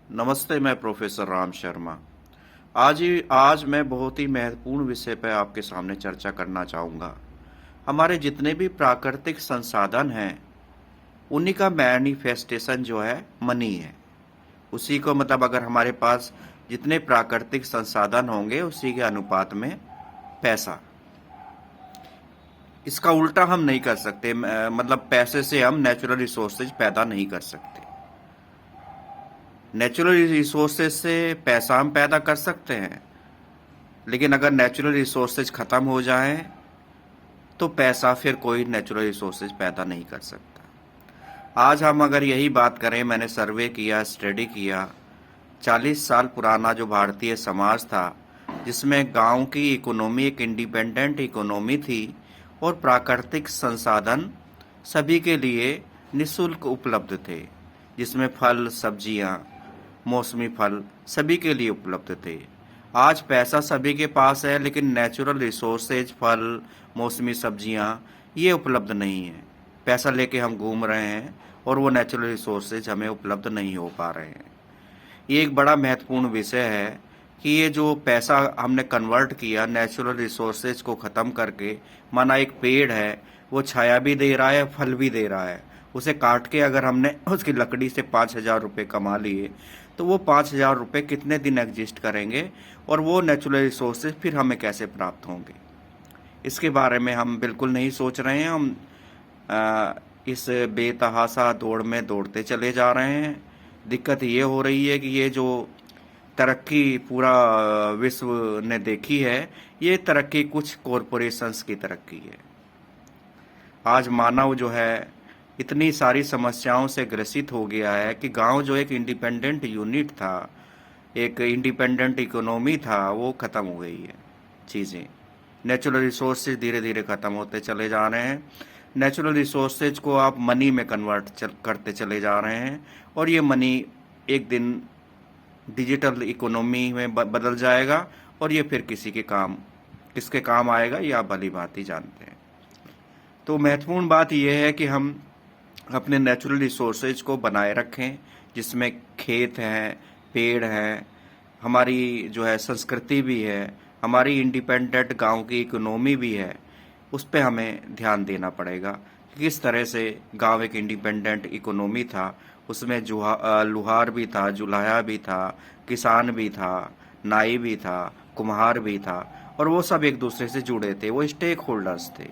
नमस्ते, मैं प्रोफेसर राम शर्मा। आज मैं बहुत ही महत्वपूर्ण विषय पर आपके सामने चर्चा करना चाहूँगा। हमारे जितने भी प्राकृतिक संसाधन हैं, उन्हीं का मैनिफेस्टेशन जो है मनी है। उसी को मतलब अगर हमारे पास जितने प्राकृतिक संसाधन होंगे, उसी के अनुपात में पैसा। इसका उल्टा हम नहीं कर सकते। मतलब पैसे से हम नेचुरल रिसोर्सेज पैदा नहीं कर सकते। नेचुरल रिसोर्सेज से पैसा हम पैदा कर सकते हैं, लेकिन अगर नेचुरल रिसोर्सेज ख़त्म हो जाएं तो पैसा फिर कोई नेचुरल रिसोर्सेज पैदा नहीं कर सकता। आज हम अगर यही बात करें, मैंने सर्वे किया, स्टडी किया, 40 साल पुराना जो भारतीय समाज था, जिसमें गांव की इकोनॉमी एक इंडिपेंडेंट इकोनॉमी थी और प्राकृतिक संसाधन सभी के लिए निःशुल्क उपलब्ध थे, जिसमें फल, सब्जियां, मौसमी फल सभी के लिए उपलब्ध थे। आज पैसा सभी के पास है, लेकिन नेचुरल रिसोर्सेज, फल, मौसमी सब्जियां ये उपलब्ध नहीं है। पैसा लेके हम घूम रहे हैं और वो नेचुरल रिसोर्सेज हमें उपलब्ध नहीं हो पा रहे हैं। ये एक बड़ा महत्वपूर्ण विषय है कि ये जो पैसा हमने कन्वर्ट किया नेचुरल रिसोर्सेज को ख़त्म करके, माना एक पेड़ है, वो छाया भी दे रहा है, फल भी दे रहा है। उसे काट के अगर हमने उसकी लकड़ी से 5,000 रुपये कमा लिए, तो वो 5,000 रुपये कितने दिन एग्जिस्ट करेंगे और वो नेचुरल रिसोर्सेज फिर हमें कैसे प्राप्त होंगे? इसके बारे में हम बिल्कुल नहीं सोच रहे हैं। हम इस बेतहाशा दौड़ में दौड़ते चले जा रहे हैं। दिक्कत ये हो रही है कि ये जो तरक्की पूरा विश्व ने देखी है, ये तरक्की कुछ कॉरपोरेशंस की तरक्की है। आज मानव जो है इतनी सारी समस्याओं से ग्रसित हो गया है कि गांव जो एक इंडिपेंडेंट यूनिट था, एक इंडिपेंडेंट इकोनॉमी था, वो ख़त्म हो गई है। चीज़ें, नेचुरल रिसोर्सेज धीरे धीरे ख़त्म होते चले जा रहे हैं। नेचुरल रिसोर्सेज को आप मनी में कन्वर्ट करते चले जा रहे हैं और ये मनी एक दिन डिजिटल इकोनॉमी में बदल जाएगा और ये फिर किसके काम आएगा, ये आप भली भांति जानते हैं। तो महत्वपूर्ण बात यह है कि हम अपने नेचुरल रिसोर्सेज को बनाए रखें, जिसमें खेत हैं, पेड़ हैं, हमारी जो है संस्कृति भी है, हमारी इंडिपेंडेंट गांव की इकोनॉमी भी है। उस पर हमें ध्यान देना पड़ेगा कि किस तरह से गांव एक इंडिपेंडेंट इकोनॉमी था, उसमें लुहार भी था, जुलाहा भी था, किसान भी था, नाई भी था, कुम्हार भी था, और वो सब एक दूसरे से जुड़े थे। वो स्टेक होल्डर्स थे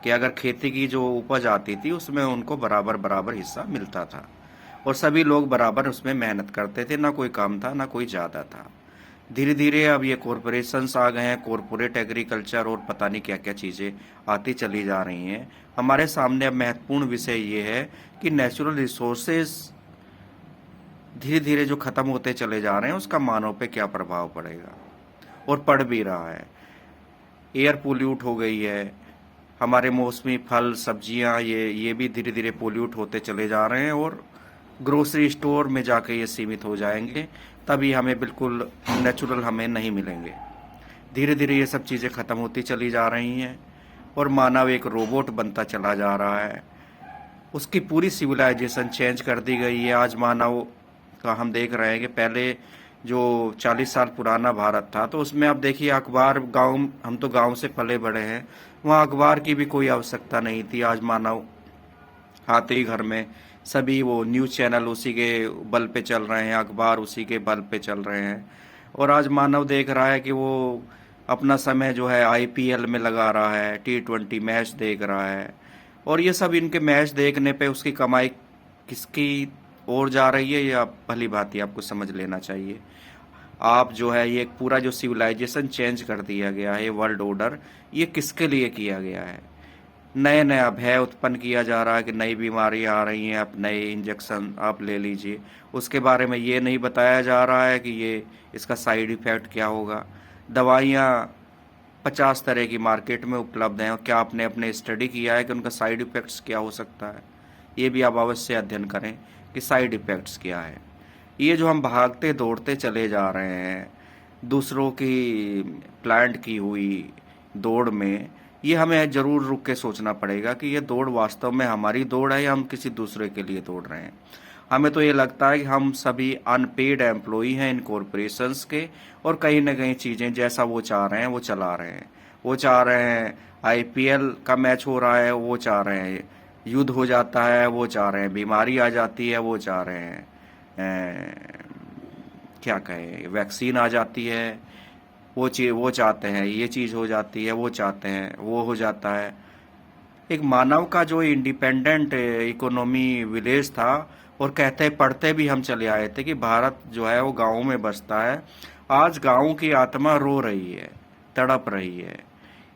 कि अगर खेती की जो उपज आती थी उसमें उनको बराबर बराबर हिस्सा मिलता था और सभी लोग बराबर उसमें मेहनत करते थे। ना कोई कम था, ना कोई ज़्यादा था। धीरे धीरे अब ये कॉरपोरेशंस आ गए हैं, कॉरपोरेट एग्रीकल्चर और पता नहीं क्या क्या चीज़ें आती चली जा रही हैं। हमारे सामने अब महत्वपूर्ण विषय ये है कि नेचुरल रिसोर्सेज धीरे धीरे जो ख़त्म होते चले जा रहे हैं, उसका मानव पे क्या प्रभाव पड़ेगा, और पड़ भी रहा है। एयर पोल्यूट हो गई है, हमारे मौसमी फल, सब्जियां ये भी धीरे धीरे पोल्यूट होते चले जा रहे हैं और ग्रोसरी स्टोर में जाके ये सीमित हो जाएंगे। तभी हमें बिल्कुल नेचुरल हमें नहीं मिलेंगे। धीरे धीरे ये सब चीज़ें ख़त्म होती चली जा रही हैं और मानव एक रोबोट बनता चला जा रहा है। उसकी पूरी सिविलाइजेशन चेंज कर दी गई है। आज मानव का हम देख रहे हैं कि पहले जो 40 साल पुराना भारत था, तो उसमें आप देखिए अखबार, गांव, हम तो गांव से पले बड़े हैं, वहाँ अखबार की भी कोई आवश्यकता नहीं थी। आज मानव आते ही घर में सभी वो न्यूज़ चैनल उसी के बल पे चल रहे हैं, अखबार उसी के बल पे चल रहे हैं। और आज मानव देख रहा है कि वो अपना समय जो है आईपीएल में लगा रहा है, T20 मैच देख रहा है, और ये सब इनके मैच देखने पे उसकी कमाई किसकी ओर जा रही है, या भली भांति आपको समझ लेना चाहिए। आप जो है ये पूरा जो सिविलाइजेशन चेंज कर दिया गया है, वर्ल्ड ऑर्डर, ये किसके लिए किया गया है? नए नया भय उत्पन्न किया जा रहा है कि नई बीमारी आ रही हैं, आप नए इंजेक्शन आप ले लीजिए। उसके बारे में ये नहीं बताया जा रहा है कि ये इसका साइड इफ़ेक्ट क्या होगा। दवाइयाँ 50 तरह की मार्केट में उपलब्ध हैं, और क्या आपने अपने स्टडी किया है कि उनका साइड इफ़ेक्ट्स क्या हो सकता है? ये भी आप अवश्य अध्ययन करें कि साइड इफ़ेक्ट्स क्या है। ये जो हम भागते दौड़ते चले जा रहे हैं दूसरों की प्लांट की हुई दौड़ में, ये हमें ज़रूर रुक के सोचना पड़ेगा कि ये दौड़ वास्तव में हमारी दौड़ है या हम किसी दूसरे के लिए दौड़ रहे हैं। हमें तो ये लगता है कि हम सभी अनपेड एम्प्लॉई हैं इन कॉरपोरेशंस के, और कहीं ना कहीं चीज़ें जैसा वो चाह रहे हैं वो चला रहे हैं। वो चाह रहे हैं आईपीएल का मैच हो रहा है, वो चाह रहे हैं युद्ध हो जाता है, वो चाह रहे हैं बीमारी आ जाती है, वो चाह रहे हैं क्या कहें वैक्सीन आ जाती है, वो चाहते हैं ये चीज़ हो जाती है, वो चाहते हैं वो हो जाता है। एक मानव का जो इंडिपेंडेंट इकोनॉमी विलेज था, और कहते पढ़ते भी हम चले आए थे कि भारत जो है वो गाँव में बसता है। आज गाँव की आत्मा रो रही है, तड़प रही है।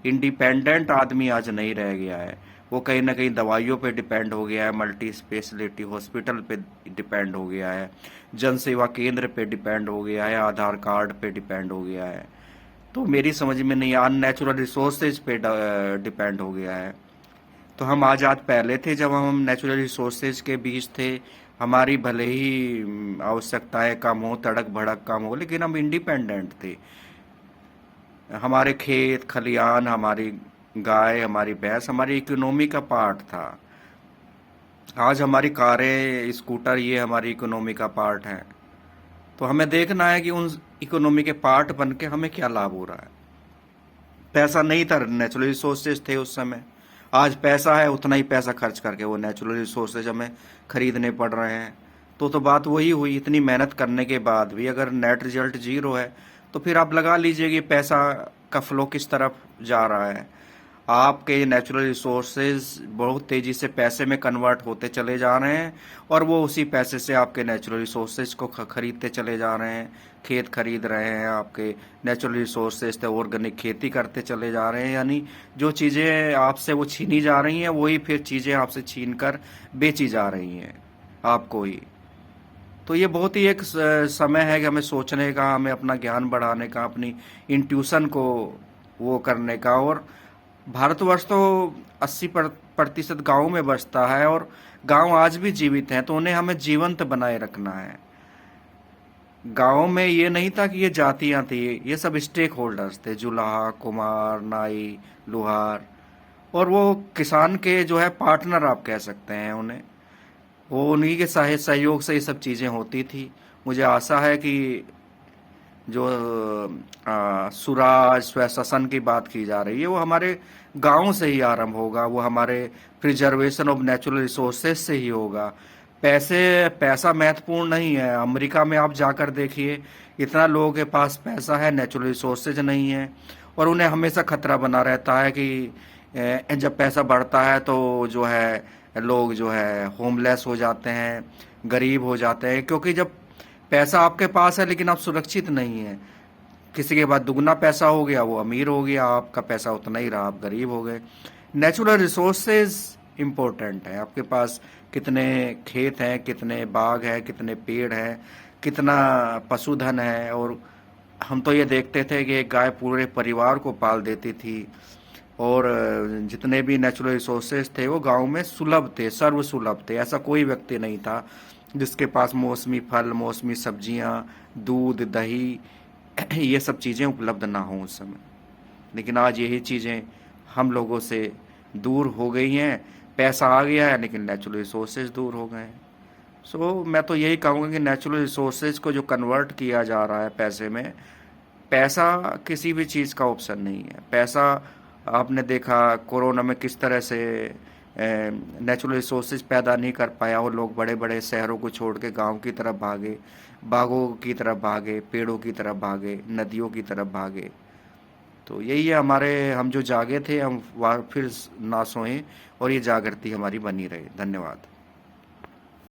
इंडिपेंडेंट आदमी आज नहीं रह गया है। वो कहीं ना कहीं दवाइयों पे डिपेंड हो गया है, मल्टी स्पेशलिटी हॉस्पिटल पे डिपेंड हो गया है, जन सेवा केंद्र पे डिपेंड हो गया है, आधार कार्ड पे डिपेंड हो गया है। तो मेरी समझ में नहीं, अननेचुरल रिसोर्सेज पे डिपेंड हो गया है। तो हम आज़ाद पहले थे जब हम नेचुरल रिसोर्सेज के बीच थे। हमारी भले ही आवश्यकताएं कम हो, तड़क भड़क कम हो, लेकिन हम इंडिपेंडेंट थे। हमारे खेत खलियान, हमारी गाय, हमारी भैंस हमारी इकोनॉमी का पार्ट था। आज हमारी कारें स्कूटर ये हमारी इकोनॉमी का पार्ट है। तो हमें देखना है कि उन इकोनॉमी के पार्ट बन के हमें क्या लाभ हो रहा है। पैसा नहीं था, नेचुरल रिसोर्सेज थे उस समय। आज पैसा है, उतना ही पैसा खर्च करके वो नेचुरल रिसोर्सेज हमें खरीदने पड़ रहे हैं। तो बात वही हुई, इतनी मेहनत करने के बाद भी अगर नेट रिजल्ट जीरो है, तो फिर आप लगा लीजिए कि पैसा का फ्लो किस तरफ जा रहा है। आपके नेचुरल रिसोर्सेज बहुत तेजी से पैसे में कन्वर्ट होते चले जा रहे हैं, और वो उसी पैसे से आपके नेचुरल रिसोर्सेज को खरीदते चले जा रहे हैं। खेत खरीद रहे हैं, आपके नेचुरल रिसोर्सेज से ऑर्गेनिक खेती करते चले जा रहे हैं। यानी जो चीज़ें आपसे वो छीनी जा रही हैं, वही फिर चीज़ें आपसे छीन कर बेची जा रही हैं आपको ही। तो ये बहुत ही एक समय है कि हमें सोचने का, हमें अपना ज्ञान बढ़ाने का, अपनी इंट्यूशन को वो करने का। और भारतवर्ष तो 80% गाँव में बसता है, और गांव आज भी जीवित हैं, तो उन्हें हमें जीवंत बनाए रखना है। गांव में ये नहीं था कि ये जातियां थी, ये सब स्टेक होल्डर्स थे, जुलाहा, कुमार, नाई, लुहार, और वो किसान के जो है पार्टनर आप कह सकते हैं उन्हें। वो उन्हीं के सहयोग से ये सब चीज़ें होती थी। मुझे आशा है कि जो सुराज स्वशासन की बात की जा रही है, वो हमारे गांव से ही आरंभ होगा, वो हमारे प्रिजर्वेशन ऑफ नेचुरल रिसोर्सेज से ही होगा। पैसा महत्वपूर्ण नहीं है। अमेरिका में आप जाकर देखिए, इतना लोगों के पास पैसा है, नेचुरल रिसोर्सेज नहीं है, और उन्हें हमेशा खतरा बना रहता है कि जब पैसा बढ़ता है तो जो है लोग जो है होमलेस हो जाते हैं, गरीब हो जाते हैं। क्योंकि जब पैसा आपके पास है लेकिन आप सुरक्षित नहीं है, किसी के बाद दुगना पैसा हो गया, वो अमीर हो गया, आपका पैसा उतना ही रहा, आप गरीब हो गए। नेचुरल रिसोर्सेज इम्पोर्टेंट है। आपके पास कितने खेत हैं, कितने बाग हैं, कितने पेड़ हैं, कितना पशुधन है। और हम तो ये देखते थे कि एक गाय पूरे परिवार को पाल देती थी, और जितने भी नेचुरल रिसोर्सेज थे वो गांव में सुलभ थे, सर्व सुलभ थे। ऐसा कोई व्यक्ति नहीं था जिसके पास मौसमी फल, मौसमी सब्जियां, दूध, दही ये सब चीज़ें उपलब्ध ना हों उस समय। लेकिन आज यही चीज़ें हम लोगों से दूर हो गई हैं। पैसा आ गया है लेकिन नेचुरल रिसोर्सेज दूर हो गए हैं। मैं तो यही कहूँगा कि नेचुरल रिसोर्सेज को जो कन्वर्ट किया जा रहा है पैसे में, पैसा किसी भी चीज़ का ऑप्शन नहीं है। पैसा आपने देखा कोरोना में किस तरह से नेचुरल रिसोर्सेज पैदा नहीं कर पाया, और लोग बड़े बड़े शहरों को छोड़ के गाँव की तरफ भागे, बागों की तरफ भागे, पेड़ों की तरफ भागे, नदियों की तरफ भागे। तो यही है हमारे, हम जो जागे थे हम फिर ना सोएं, और ये जागृति हमारी बनी रहे। धन्यवाद।